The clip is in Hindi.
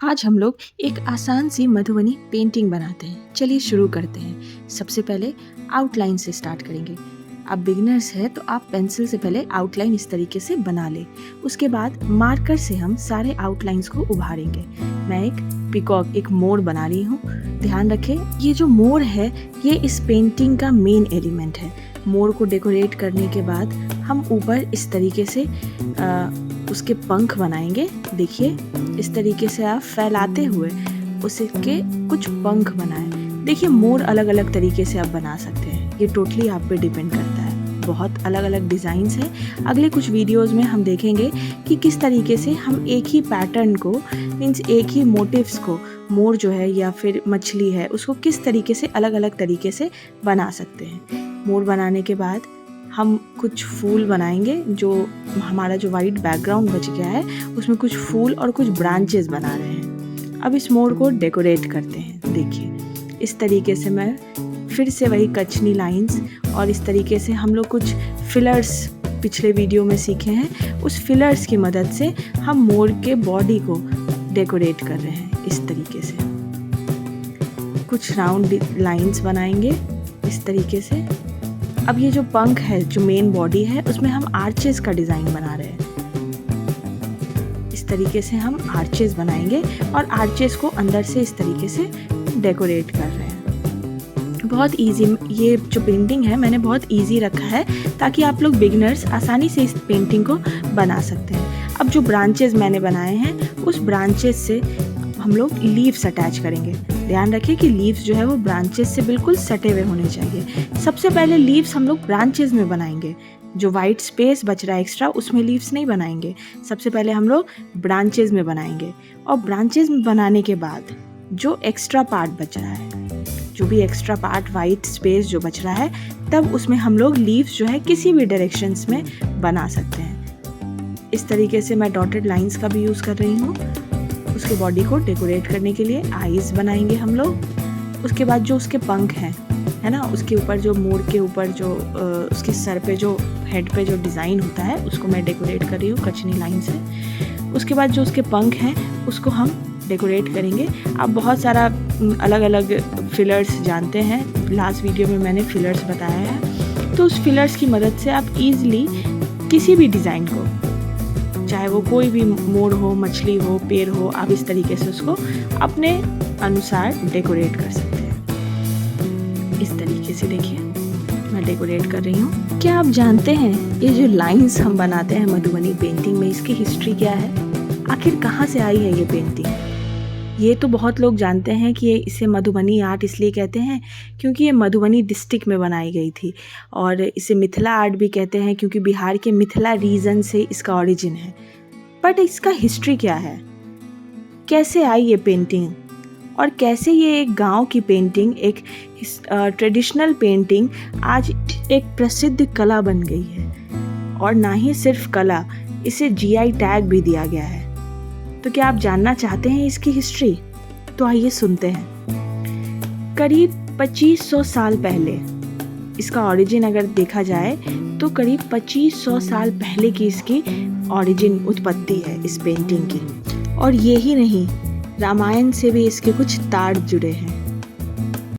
आज हम लोग एक आसान सी मधुबनी पेंटिंग बनाते हैं। चलिए शुरू करते हैं। सबसे पहले आउटलाइन से स्टार्ट करेंगे। आप बिगिनर्स हैं तो आप पेंसिल से पहले आउटलाइन इस तरीके से बना लें। उसके बाद मार्कर से हम सारे आउटलाइंस को उभारेंगे। मैं एक पीकॉक, एक मोर बना रही हूँ। ध्यान रखें, ये जो मोर है ये इस पेंटिंग का मेन एलिमेंट है। मोर को डेकोरेट करने के बाद हम ऊपर इस तरीके से उसके पंख बनाएंगे। देखिए, इस तरीके से आप फैलाते हुए उसके कुछ पंख बनाएं। देखिए, मोर अलग अलग तरीके से आप बना सकते हैं, ये टोटली आप पे डिपेंड करता है। बहुत अलग अलग डिज़ाइंस हैं। अगले कुछ वीडियोस में हम देखेंगे कि किस तरीके से हम एक ही पैटर्न को, मीन्स एक ही मोटिव्स को, मोर जो है या फिर मछली है, उसको किस तरीके से अलग अलग तरीके से बना सकते हैं। मोर बनाने के बाद हम कुछ फूल बनाएंगे। जो हमारा जो वाइट बैकग्राउंड बच गया है उसमें कुछ फूल और कुछ ब्रांचेस बना रहे हैं। अब इस मोर को डेकोरेट करते हैं। देखिए, इस तरीके से मैं फिर से वही कचनी लाइंस और इस तरीके से हम लोग कुछ फिलर्स पिछले वीडियो में सीखे हैं, उस फिलर्स की मदद से हम मोर के बॉडी को डेकोरेट कर रहे हैं। इस तरीके से कुछ राउंड लाइंस बनाएंगे इस तरीके से। अब ये जो पंख है, जो मेन बॉडी है, उसमें हम आर्चेस का डिज़ाइन बना रहे हैं। इस तरीके से हम आर्चेस बनाएंगे और आर्चेस को अंदर से इस तरीके से डेकोरेट कर रहे हैं। बहुत इजी, ये जो पेंटिंग है मैंने बहुत इजी रखा है ताकि आप लोग बिगिनर्स आसानी से इस पेंटिंग को बना सकते हैं। अब जो ब्रांचेस मैंने बनाए हैं उस ब्रांचेस से हम लोग लीव्स अटैच करेंगे। ध्यान रखिए कि लीव्स जो है वो ब्रांचेस से बिल्कुल सटे हुए होने चाहिए। सबसे पहले लीव्स हम लोग ब्रांचेस में बनाएंगे। जो वाइट स्पेस बच रहा है एक्स्ट्रा, उसमें लीव्स नहीं बनाएंगे। सबसे पहले हम लोग ब्रांचेस में बनाएंगे और ब्रांचेस में बनाने के बाद जो एक्स्ट्रा पार्ट बच रहा है, जो भी एक्स्ट्रा पार्ट, वाइट स्पेस जो बच रहा है, तब उसमें हम लोग लीव्स जो है किसी भी डायरेक्शंस में बना सकते हैं। इस तरीके से मैं डॉटेड लाइंस का भी यूज़ कर रही हूँ। उसके बॉडी को डेकोरेट करने के लिए आईज बनाएंगे हम लोग। उसके बाद जो उसके पंख हैं, है ना, उसके ऊपर जो मोर के ऊपर जो उसके सर पे जो हेड पे जो डिज़ाइन होता है उसको मैं डेकोरेट कर रही हूँ कचनी लाइन से। उसके बाद जो उसके पंख हैं उसको हम डेकोरेट करेंगे। आप बहुत सारा अलग अलग फिलर्स जानते हैं, लास्ट वीडियो में मैंने फिलर्स बताया है। तो उस फिलर्स की मदद से आप ईज़िली किसी भी डिज़ाइन को, चाहे वो कोई भी मोर हो, मछली हो, पेड़ हो, आप इस तरीके से उसको अपने अनुसार डेकोरेट कर सकते हैं। इस तरीके से देखिए मैं डेकोरेट कर रही हूँ। क्या आप जानते हैं ये जो लाइंस हम बनाते हैं मधुबनी पेंटिंग में, इसकी हिस्ट्री क्या है? आखिर कहाँ से आई है ये पेंटिंग? ये तो बहुत लोग जानते हैं कि ये इसे मधुबनी आर्ट इसलिए कहते हैं क्योंकि ये मधुबनी डिस्ट्रिक्ट में बनाई गई थी, और इसे मिथिला आर्ट भी कहते हैं क्योंकि बिहार के मिथिला रीजन से इसका ओरिजिन है। बट इसका हिस्ट्री क्या है? कैसे आई ये पेंटिंग और कैसे ये एक गांव की पेंटिंग, एक ट्रेडिशनल पेंटिंग आज एक प्रसिद्ध कला बन गई है? और ना ही सिर्फ कला, इसे जीआई टैग भी दिया गया है। तो क्या आप जानना चाहते हैं इसकी हिस्ट्री? तो आइए सुनते हैं। करीब 2500 साल पहले इसका ओरिजिन अगर देखा जाए तो करीब 2500 साल पहले की इसकी ओरिजिन, उत्पत्ति है इस पेंटिंग की। और ये ही नहीं, रामायण से भी इसके कुछ तार जुड़े हैं।